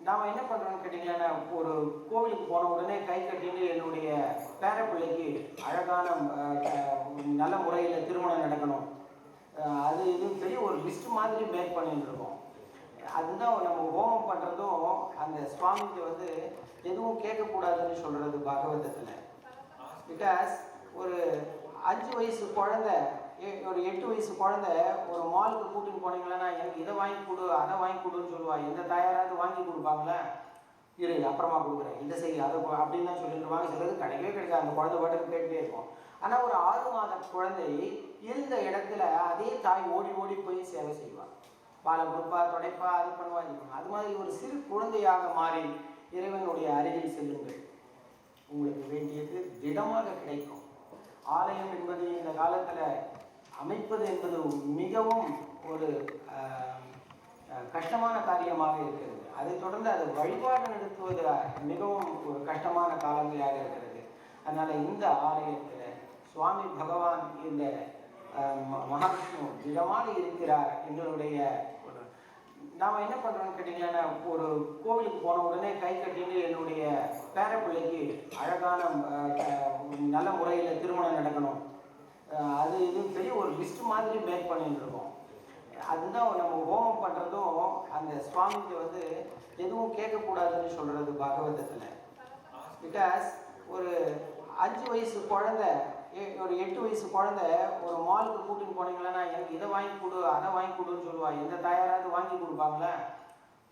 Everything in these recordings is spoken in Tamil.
நாம் என்ன பண்ணுறோம்னு கேட்டிங்கன்னா, ஒரு கோவிலுக்கு போன உடனே கை கட்டிட்டு என்னுடைய பேர பிள்ளைக்கு அழகான நல்ல முறையில் திருமணம் நடக்கணும், அது இது பெரிய ஒரு லிஸ்ட் மாதிரி மேக் பண்ணிட்டு இருக்கோம். அதுதான் நம்ம ஹோமம் பண்ணுறதும் அந்த சுவாமிக்கு வந்து எதுவும் கேட்கக்கூடாதுன்னு சொல்கிறது பாகவதத்தில். பிகாஸ் ஒரு 5 வயசு குழந்தை, ஒரு 8 வயசு குழந்தை ஒரு மாலுக்கு கூட்டின்னு போனீங்கன்னா எனக்கு இதை வாங்கி கொடு அதை வாங்கி கொடுன்னு சொல்லுவாள். எந்த தயாராவது வாங்கி கொடுப்பாங்களே, இரு அப்புறமா கொடுக்குறேன், இதை செய் அதை அப்படின்னு தான் சொல்லிடுவாங்க. சிலது கிடைக்கவே கிடைக்காது, அந்த குழந்தை பாட்டுக்கு கேட்டுட்டே இருக்கும். ஆனால் ஒரு 6 மாத குழந்தை இருந்த இடத்துல அதே தாய் ஓடி ஓடி போய் சேவை செய்வாள், பாலை கொடுப்பா, துடைப்பா, அது பண்ணுவா, இது பண்ணுவா. அது மாதிரி ஒரு சிறு குழந்தையாக மாறி இறைவனுடைய அருகில் செல்லுங்கள், உங்களுக்கு வேண்டியது திடமாக கிடைக்கும். ஆலயம் என்பது இந்த காலத்தில் அமைப்பது என்பது மிகவும் ஒரு கஷ்டமான காரியமாக இருக்கிறது. அதை தொடர்ந்து அது வழிபாடு நடத்துவது மிகவும் ஒரு கஷ்டமான காலங்களாக இருக்கிறது. அதனால் இந்த ஆலயத்தில் சுவாமி பகவான் இந்த மகாவிஷ்ணு திடமாக இருக்கிறார். எங்களுடைய நாம் என்ன பண்ணுறோம்னு கேட்டிங்கன்னா, ஒரு கோவிலுக்கு போன உடனே கை கட்டிட்டு என்னுடைய பேர பிள்ளைக்கு அழகான நல்ல முறையில் திருமணம் நடக்கணும், அது இது பெரிய ஒரு லிஸ்ட் மாதிரி மேக் பண்ணிட்டு இருக்கோம். அதுதான் நம்ம ஹோமம் பண்ணுறதும் அந்த சுவாமிக்கு வந்து எதுவும் கேட்கக்கூடாதுன்னு சொல்கிறது பாகவதத்தில். பிகாஸ் ஒரு 5 வயசு குழந்தை, ஒரு 8 வயசு குழந்தை ஒரு மாலுக்கு கூட்டின்னு போனீங்கன்னா எனக்கு இதை வாங்கி கொடு அதை வாங்கி கொடுன்னு சொல்லுவாள். எந்த தயாராவது வாங்கி கொடுப்பாங்களே,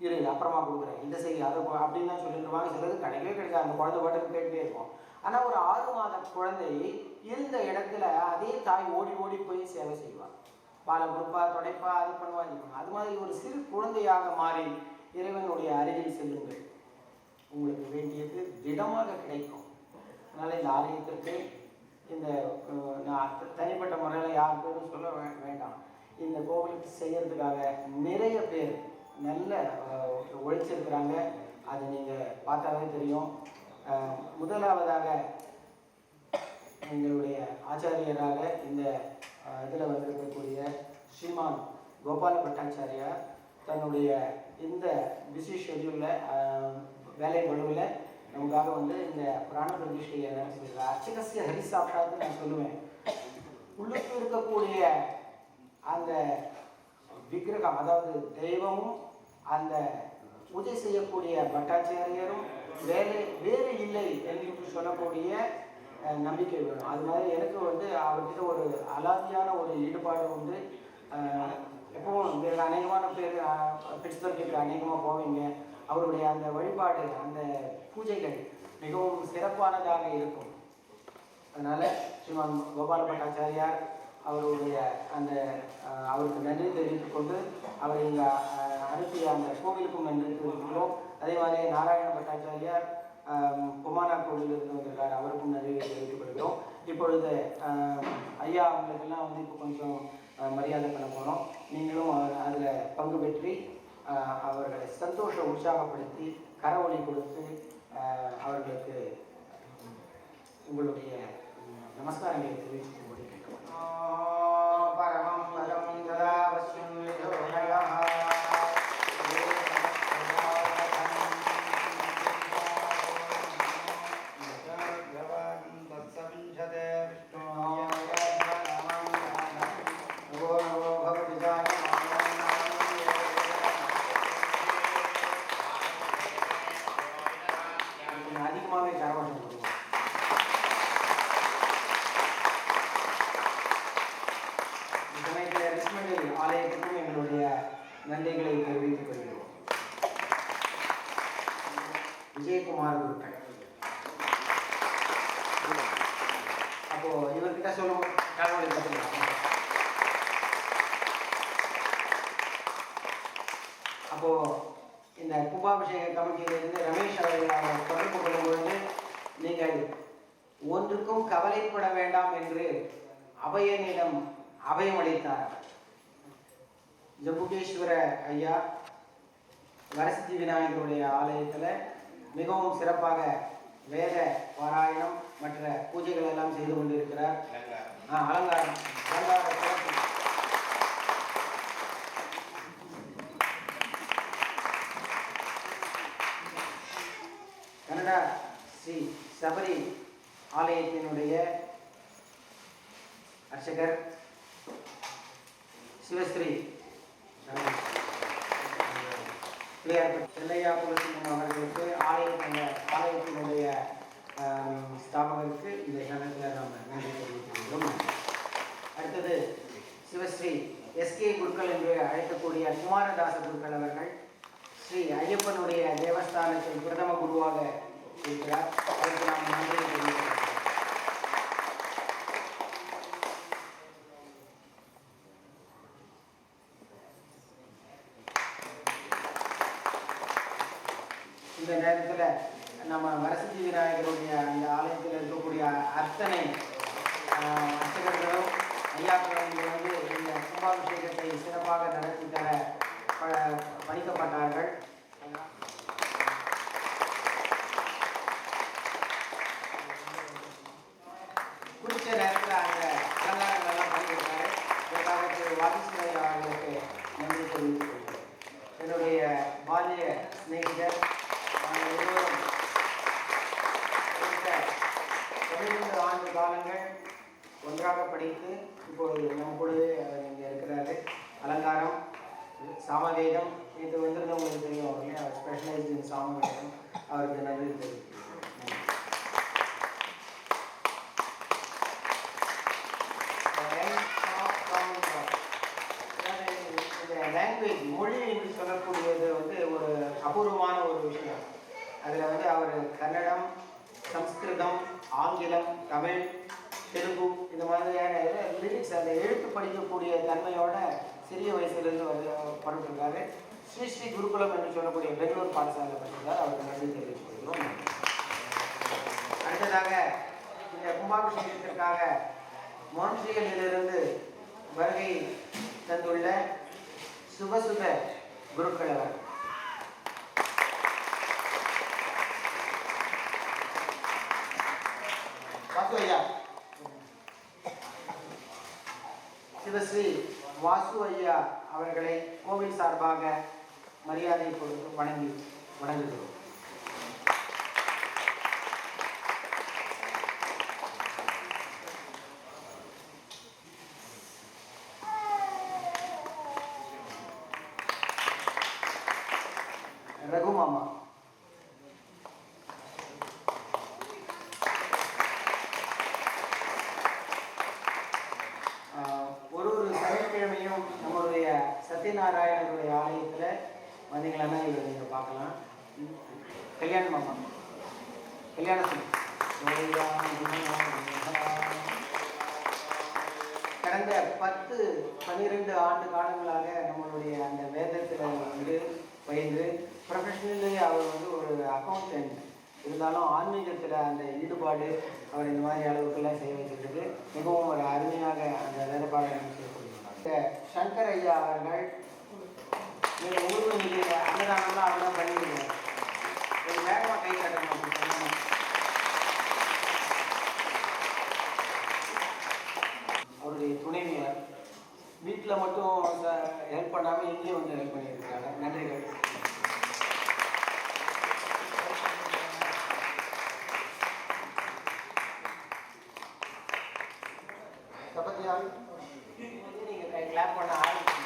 இரு அப்புறமா கொடுக்குறேன், இதை செய் அதை அப்படின்னு தான் சொல்லிடுவாங்க. சிலது கிடைக்கவே கிடைக்காது, அந்த குழந்தை பாட்டுக்கு கேட்டுட்டே இருக்கும். ஆனால் ஒரு 6 மாத குழந்தை இருந்த இடத்துல அதே தாய் ஓடி ஓடி போய் சேவை செய்வாள், பாலை கொடுப்பா, துடைப்பா, அது பண்ணுவா, இது பண்ணுவா. அது மாதிரி ஒரு சிறு குழந்தையாக மாறி இறைவனுடைய அருகில் செல்லுங்கள், உங்களுக்கு வேண்டியது திடமாக கிடைக்கும். அதனால் இந்த ஆலயத்திற்கு இந்த நான் தனிப்பட்ட முறையில் யாருக்கும் சொல்ல வேண்டாம், இந்த கோவிலுக்கு செய்கிறதுக்காக நிறைய பேர் நல்ல உழைச்சிருக்கிறாங்க. அது நீங்கள் பார்த்தாவே தெரியும். முதலாவதாக எங்களுடைய ஆச்சாரியராக இந்த இதில் வந்திருக்கக்கூடிய ஸ்ரீமான் கோபால பட்டாச்சாரியா தன்னுடைய இந்த பிஸி ஷெட்யூலில் வேலை பழுவில் நமக்காக வந்து இந்த புராண பிரதிஷ்டையை நடத்திருக்கிறார். அர்ச்சகசிய ஹரிசாப்டான்னு நான் சொல்லுவேன். உள்ளுக்கு இருக்கக்கூடிய அந்த விக்கிரகம், அதாவது தெய்வமும் அந்த பூஜை செய்யக்கூடிய பட்டாச்சாரியரும் வேறு இல்லை என்று சொல்லக்கூடிய நம்பிக்கை வேணும். அது மாதிரி எனக்கு அவர்கிட்ட ஒரு அலாதியான ஒரு ஈடுபாடு உண்டு. எப்பவும் அநேகமான பேர் பிட்ஸ்பர்க்கு அநேகமாக போவீங்க. அவருடைய அந்த வழிபாடு, அந்த பூஜைகள் மிகவும் சிறப்பானதாக இருக்கும். அதனால் ஸ்ரீமான் கோபால பட்டாச்சாரியார் அவருடைய அந்த அவருக்கு நன்றி தெரிவித்துக் கொண்டு அவர் இங்கே அனுப்பிய அந்த கோவிலுக்கும் நன்றி தெரிவித்துக்கிறோம். அதே மாதிரி நாராயண பட்டாச்சாரியார் குமாரா கோவிலிருந்து வந்திருக்கார், அவருக்கும் நன்றி தெரிவித்துக் கொள்கிறோம். இப்பொழுது ஐயா அவங்களுக்கெல்லாம் இப்போ கொஞ்சம் மரியாதை பண்ண போகிறோம். நீங்களும் அதில் பங்கு பெற்றி அவர்களை உற்சாகப்படுத்தி கரவொலி கொடுத்து அவர்களுக்கு உங்களுடைய நமஸ்காரங்களை தெரிவித்து முடிக்கிறோம். பரமம் பதம் ததாவசியம் அதிகமாகவே கரவசம் கொடுவோம். ஆலயத்துக்கும் எங்களுடைய நன்றிகளை தெரிவித்துக் கொள்கிறோம். விஜயகுமார் குருக்கள் அப்போ இவர்கிட்ட சொல்லுவோம் கடவுளை பற்றி. அப்போ இந்த கும்பாபிஷேக கமிட்டியிலிருந்து ரமேஷ் அவர்களை தொடர்பு கொள்ளும்பொழுது நீங்கள் ஒன்றுக்கும் கவலைப்பட வேண்டாம் என்று அபயனிடம் அபயம் அளித்தார். ஜம்புகேஸ்வர ஐயா வரசித்தி விநாயகருடைய ஆலயத்தில் மிகவும் சிறப்பாக வேத பாராயணம் மற்ற பூஜைகள் எல்லாம் செய்து கொண்டிருக்கிறார். அலங்காரம் கனடா ஸ்ரீ சபரி ஆலயத்தினுடைய அர்ச்சகர் சிவஸ்ரீ செல்லையா குலசிங்கம் அவர்களுக்கு ஆலயத்தினுடைய ஸ்தாபகருக்கு இந்த கணத்தில் நாம் நன்றி தெரிவித்துள்ளோம். அடுத்தது சிவஸ்ரீ எஸ்கே குருக்கள் என்று அழைக்கக்கூடிய குமாரதாச குருக்கள் அவர்கள் ஸ்ரீ ஐயப்பனுடைய தேவஸ்தானத்தில் பிரதம குருவாக இருக்கிறார். அதற்கு நாம் நன்றி தெரிவித்துள்ளோம். இந்த நேரத்தில் நம்ம வரசித்தி விநாயகருடைய அந்த ஆலயத்தில் இருக்கக்கூடிய அத்தனை அர்ச்சகர்களும் ஐயாக்களும் இந்த கும்பாபிஷேகத்தை சிறப்பாக நடத்தி தர பணிக்கப்பட்டார்கள். குறித்த நேரத்தில் அந்த அலங்காரங்களெல்லாம் பண்ணியிருக்காரு. இதற்காக வாதிசுரை அவர்களுக்கு நன்றி தெரிவித்துக் கொள்கிறேன். என்னுடைய பால்ய சிநேகிதர் 12 ஆண்டு காலங்கள் ஒன்றாக படித்து இப்போது நம்ம கூடவே அவர் இங்கே இருக்கிறாரு. அலங்காரம், சாமவேதம் இது வந்திருந்தவங்களுக்கு தெரியும். அவர்களே அவர் ஸ்பெஷலைஸ்ட் இன் சாமவேதம். அவருக்கு நன்றி தெரிவிக்கிறேன். லாங்குவேஜ் மொழி என்று சொல்லக்கூடியது ஒரு அபூர்வமான ஒரு விஷயம். அதில் அவர் கன்னடம், சம்ஸ்கிருதம், ஆங்கிலம், தமிழ், தெலுங்கு இந்த மாதிரியான லிரிக்ஸ் அந்த எழுத்து படிக்கக்கூடிய தன்மையோட சிறிய வயசுலேருந்து பண்ணிட்டுருக்காரு. ஸ்ரீ ஸ்ரீ குருகுலம் என்று சொல்லக்கூடிய பெங்களூர் பாடசாலை படிக்கிறார். அவருக்கு நன்றி தெரிவித்துக் கொள்கிறோம். அடுத்ததாக இந்த கும்பாபிஷேகத்திற்காக மான்ட்ரியலிலிருந்து வருகை தந்துள்ள சுபசுத குருக்கள் அவர். வாசு ஐயா, சிவஸ்ரீ வாசு ஐயா அவர்களை கோவில் சார்பாக மரியாதை கொடுத்து வணங்குகிறோம். ரகு மாமா. ஒரு சனிக்கிழமையும் நம்மளுடைய சத்யநாராயணனுடைய ஆலயத்தில் வந்தீங்கன்னா இவர் நீங்கள் பார்க்கலாம். கல்யாண மாமா, கல்யாணம் கடந்த 10-12 ஆண்டு காலங்களாக நம்மளுடைய அந்த வேதத்தில் வந்து பயின்று ப்ரொஃபஷனலி அவர் வந்து ஒரு அக்கௌண்டன்ட் இருந்தாலும் ஆன்மீகத்தில் அந்த ஈடுபாடு அவர் இந்த மாதிரி அளவுக்கெல்லாம் செய்ய வச்சுருக்கு. மிகவும் ஒரு அருமையாக அந்த வேதப்பாடம் செய்யப்படுகிறார். சங்கர் ஐயா அவர்கள் நீங்கள் ஊருக்கு நிலையில் அன்னதானம்லாம் அவர் தான் பண்ணியிருக்காங்க. ஒரு வேகமாக கை காட்டணும் அப்படின்னு சொன்னாங்க. அவருடைய துணைவியார் வீட்டில் மட்டும் ஹெல்ப் பண்ணாமல் இங்கேயும் வந்து ஹெல்ப் பண்ணியிருக்காங்க. நன்றிகள். சபத்தியால் நீங்கள் கிளாப் பண்ண ஆரம்பிச்சு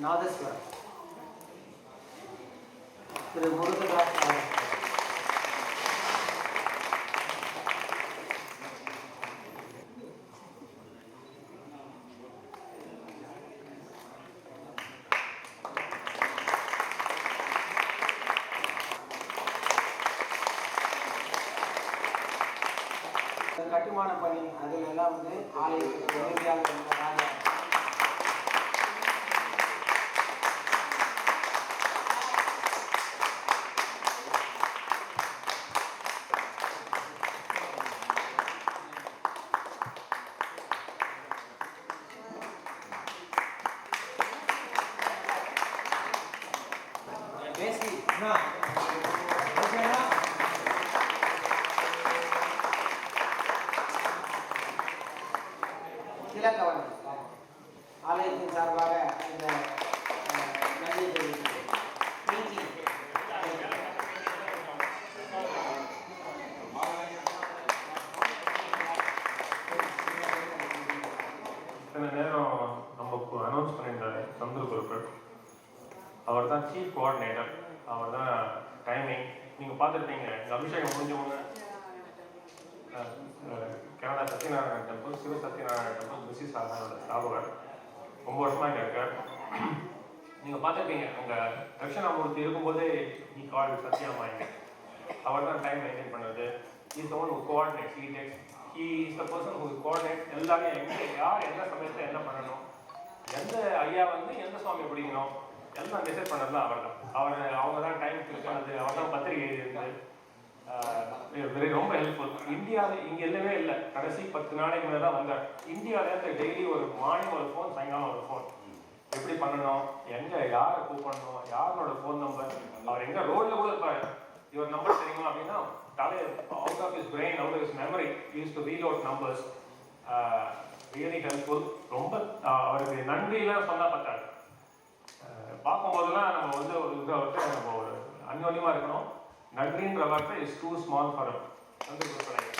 நாதஸ்வரம் திரு முருகதாஸ் கட்டுமான பணி அதில் எல்லாம் வந்து ஆலயத்துக்கு உதவியாக இருந்ததாக இலக்கவனம் ஆலயத்தின் சார்பாக இந்த நன்றி தெரிவிக்கிறேன். இத்தனை நேரம் நமக்கு அனௌன்ஸ் பண்ணியிருந்தார் சந்துரு குருக்கள். அவர் தான் சீஃப் கோஆர்டினேட்டர். அவர் தான் டைமிங் நீங்கள் பார்த்துருப்பீங்க. இந்த அபிஷேகம் முடிஞ்சவங்க கனடா சத்யநாராயண டெம்பிள், சிவ சத்யநாராயண டெம்பிள், பிசி சாதனோட ஸ்தாபகர். 9 வருஷமாக இங்கே இருக்கார். நீங்கள் பார்த்துருப்பீங்க அங்கே தட்சிணாமூர்த்தி இருக்கும்போதே நீ கால் சத்யாமாயிங்க. அவர் தான் டைம் மெயின்டைன் பண்ணுறது. Is the one who coordinates. He is the person who coordinate எல்லாமே. எங்கே யார் எந்த சமயத்தில் என்ன பண்ணணும், எந்த ஐயா வந்து எந்த சுவாமி பிடிக்கணும் எல்லாம் டிசைட் பண்ணது தான் அவர் தான். அவங்க தான் டைம் ஃபிக்ஸ் பண்ணது. அவர் தான் பத்திரிகை எழுதியிருந்து ரொம்ப ஹெல்ப்ஃபுல். இந்தியாவில் இங்கே எல்லாமே இல்லை. கடைசி 10 நாளைக்கு மேலே தான் வந்தார். இந்தியாவில் டெய்லி ஒரு மார்னிங் ஒரு ஃபோன், சாயங்காலம் ஒரு ஃபோன். எப்படி பண்ணணும், எங்கே யாரை கூப்பிடணும், யாரோட ஃபோன் நம்பர், அவர் எங்கே ரோட்டில் கூட இருப்பார். இவர் நம்பர் தெரியுமா அப்படின்னா out of his brain, out of his memory use to reload numbers. Really helpful. ரொம்ப அவருக்கு நன்றியெல்லாம் சொன்னால் பார்த்தாரு. பார்க்கும்போதெல்லாம் நம்ம வந்து அவர்கிட்ட நம்ம ஒரு அந்யோன்யமாக இருக்கணும். நன்றின்ற வார்த்தை இஸ் டூ ஸ்மால் ஃபார் நன்றி கொடுப்பேன்.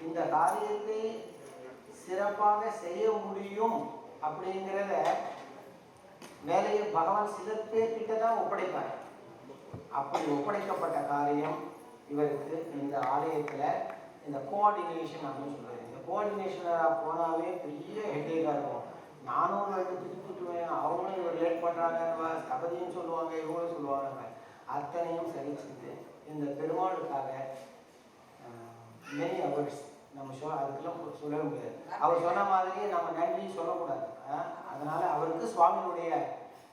இந்த காரியத்தை சிறப்பாக செய்ய முடியும் அப்படிங்கிறத வேலையை பகவான் சில பேர்கிட்ட தான் ஒப்படைப்பார். அப்படி ஒப்படைக்கப்பட்ட காரியம் இவருக்கு இந்த ஆலயத்தில் இந்த கோஆர்டினேஷன் அப்படின்னு சொல்கிறது. இந்த கோஆர்டினேஷனாக போனாவே பெரிய ஹெட்டேக்காக இருக்கும். நானும் திட்டுவேன், அவங்களும் இவர் லேட் பண்ணுறாங்க, கபதியும் சொல்லுவாங்க, இவங்களும் சொல்லுவாங்க. அத்தனையும் சகிச்சுட்டு இந்த பெருமாளுக்காக மெனி ஹவர்ஸ் நம்ம அதுக்கெல்லாம் சொல்லவே முடியாது. அவர் சொன்ன மாதிரியே நம்ம நன்றி சொல்லக்கூடாது. அதனால அவருக்கு சுவாமியுடைய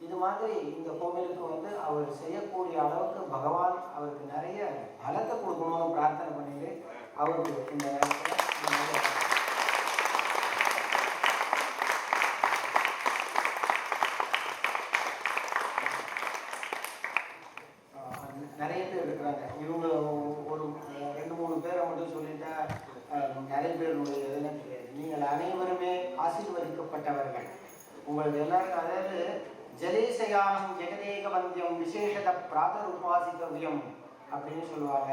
இது மாதிரி இந்த கோவிலுக்கு வந்து அவர் செய்யக்கூடிய அளவுக்கு பகவான் அவருக்கு நிறைய பலத்தை கொடுக்கணும்னு பிரார்த்தனை பண்ணிட்டு அவருக்கு இந்த நிறைய பேர் இருக்கிறாங்க. இவங்க ஒரு 2-3 பேரை மட்டும் சொல்லிட்டா நிறைய பேருடைய எதுவும் தெரியாது. நீங்கள் அனைவருமே ஆசீர்வதிக்கப்பட்டவர்கள். உங்களுக்கு எல்லாருக்கும் அதாவது ஜலேசயானம் ஜெகதேக வந்தியம் விசேஷத பிராதர் உபாசிகவியம் அப்படின்னு சொல்லுவாங்க.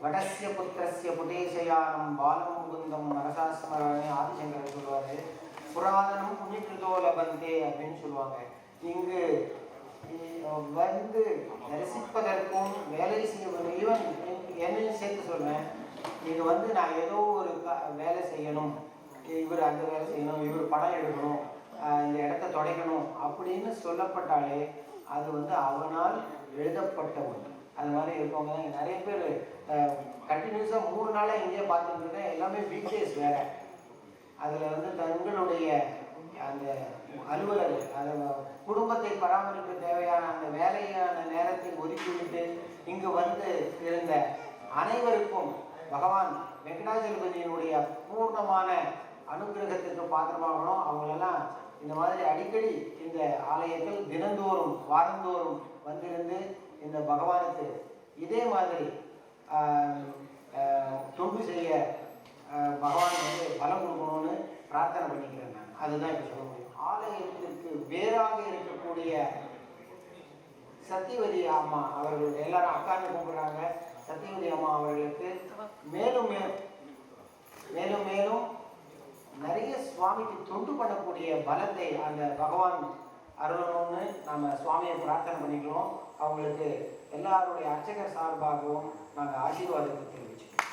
வடசிய புத்திரஸ்ய புடேசயானம் பாலம் முகுந்தம் மனசாஸ்மரணி ஆதிசங்கர் சொல்லுவாரு. புராதனம் புண்ணியகிருதோ லபந்தே அப்படின்னு சொல்லுவாங்க. இங்கு வந்து தரிசிப்பதற்கும் வேலை செய்ய ஈவன் என்னையும் சேர்த்து சொல்றேன். நீங்க வந்து நான் ஏதோ ஒரு வேலை செய்யணும், இவர் அந்த வேலை செய்யணும், இவர் படம் எடுக்கணும், இந்த இடத்த தொடைக்கணும் அப்படின்னு சொல்லப்பட்டாலே அது வந்து அவனால் எழுதப்பட்ட ஒன்று. அது மாதிரி இருக்கவங்க நிறைய பேர் கண்டினியூஸாக 3 நாளாக இங்கேயே பார்த்துட்டு இருக்கேன். எல்லாமே வீக் டேஸ் வேற. அதில் வந்து தங்களுடைய அந்த அலுவலர் அந்த குடும்பத்தை பராமரிக்க தேவையான அந்த வேலையான நேரத்தை ஒதுக்கிவிட்டு இங்கு வந்து இருந்த அனைவருக்கும் பகவான் வெங்கடாஜலபதியினுடைய பூர்ணமான அனுகிரகத்திற்கு பாத்திரமாகணும். அவங்களெல்லாம் இந்த மாதிரி அடிக்கடி இந்த ஆலயத்தில் தினந்தோறும் வாரந்தோறும் வந்திருந்து இந்த பகவானுக்கு இதே மாதிரி தொண்டு செய்ய பகவான் வந்து பலம் கொடுக்கணும்னு பிரார்த்தனை பண்ணிக்கிறேன் நான். அதுதான் இப்போ சொல்ல முடியும். ஆலயத்திற்கு வேறாக இருக்கக்கூடிய சத்தியவதி அம்மா அவர்களுடைய எல்லாரும் அக்கான்னு கூப்பிடுறாங்க. சத்தியவதி அம்மா அவர்களுக்கு மேலும் மேலும் மேலும் நிறைய சுவாமிக்கு தொண்டு பண்ணக்கூடிய பலத்தை அந்த பகவான் அருளணும்னு நம்ம சுவாமியை பிரார்த்தனை பண்ணிக்கிறோம். அவங்களுக்கு எல்லாருடைய அர்ச்சகர் சார்பாகவும் நாங்கள் ஆசீர்வாதத்தை தெரிவிச்சுக்கிறோம்.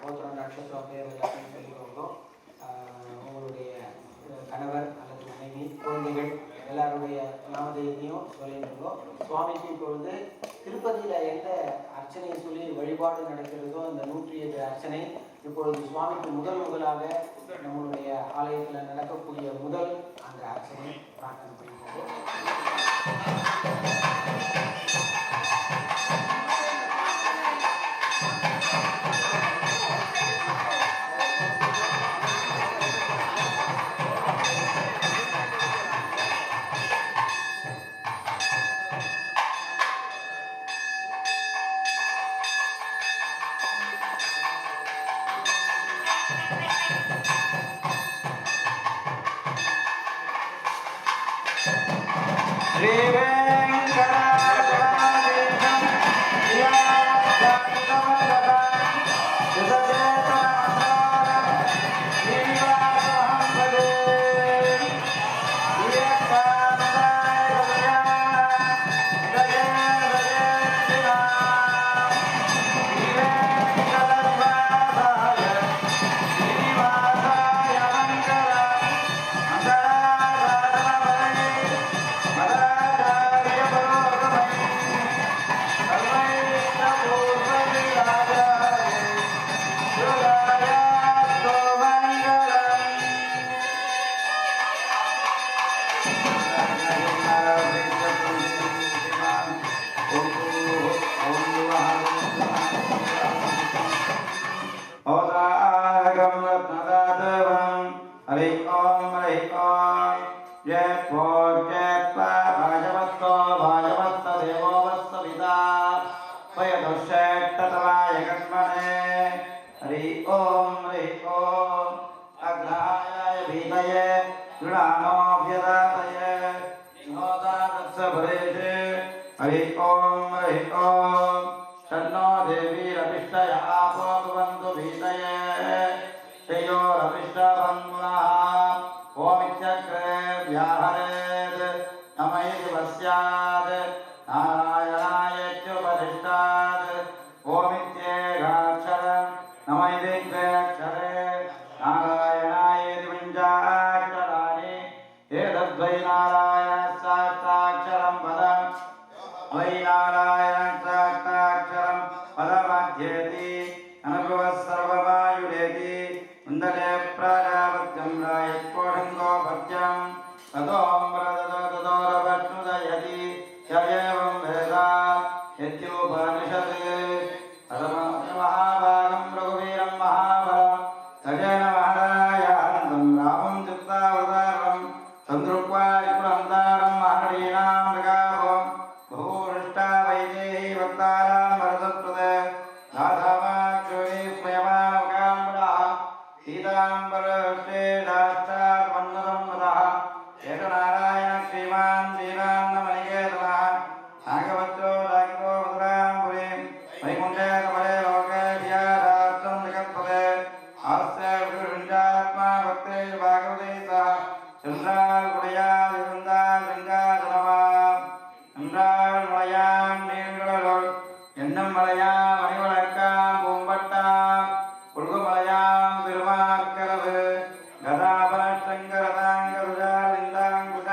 கோத்திரம் நட்சத்திரம் பேர் எல்லாத்தையும் சொல்லிக்கொண்டோம். உங்களுடைய கணவர் அல்லது மனைவி குழந்தைகள் எல்லாருடைய நாமதேயத்தையும் சொல்லியிருந்தோம். சுவாமிக்கு இப்பொழுது திருப்பதியில் எந்த அர்ச்சனை சொல்லி வழிபாடு நடக்கிறதோ அந்த 108 அர்ச்சனை இப்பொழுது சுவாமிக்கு முதலாக நம்மளுடைய ஆலயத்தில் நடக்கக்கூடிய முதல் அந்த அர்ச்சனை பிரார்த்தனை பண்ணுவோம். वै नारायणक्षरं पदमध्येति अनुभवः सर्वमायुरेति कुन्दले प्राजापत्यं रायत्कोढङ्गो भक्त्यं ततोऽमृतदोरवष्णुदयति य एवं वेद यत्योपनिषत् महाभागं रघुवीरं महाबलं तजेन महारायानन्दं रामं चित्तावतारं तन्द्रुक्त्वा विपुलन्तारं महर्षीणां मृगाभवं बहुहृष्टा वैदेही वक्तारां वरदस्पदे राधामाक्षोणी स्वयमावकाम्बुडः सीताम्बरश्रेष्ठाश्चात्मन्नतं नतः एकनारायण श्रीमान् श्रीरान्नमनिकेतनः नागवच्चो रागितो मधुराम्बुरीं वैकुण्ठे कमले लोके धियाराष्ट्रं जगत्पदे हास्य विवृञ्जात्मा भक्ते भागवते सह चन्द्राकुडया विवृन्दा शृङ्गासनमा चन्द्रामलयां நீழ்கடலுள் எண்ணம் மலையாம் மணிவழக்காம் பூம்பட்டாம் புல்குமலையாம் பெருமாக்கரவு கதாபனங்கரதாங்கருஜாலிந்தாங்குட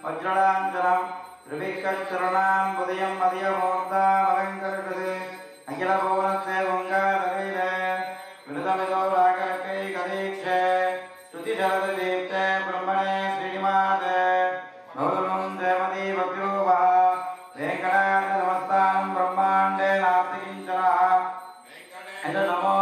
வஜ்ரலாஞ்சனம் திருவிக்கச்சரணாம் புதயம் மதியமூர்த்தாம் அலங்கரிட்டது அகில புவனத்தே உங்காதகையிலே விருதமிதோ ராகரக்கை கதீட்சே ஸ்ருதிசரது தீப்தே பிரம்மணே ஸ்ரீனிமாதே கௌதமம் தேவதி பக்திரூபா वेंकटाद्रि नमस्तानं ब्रह्मांडे नास्ति किंचन नमो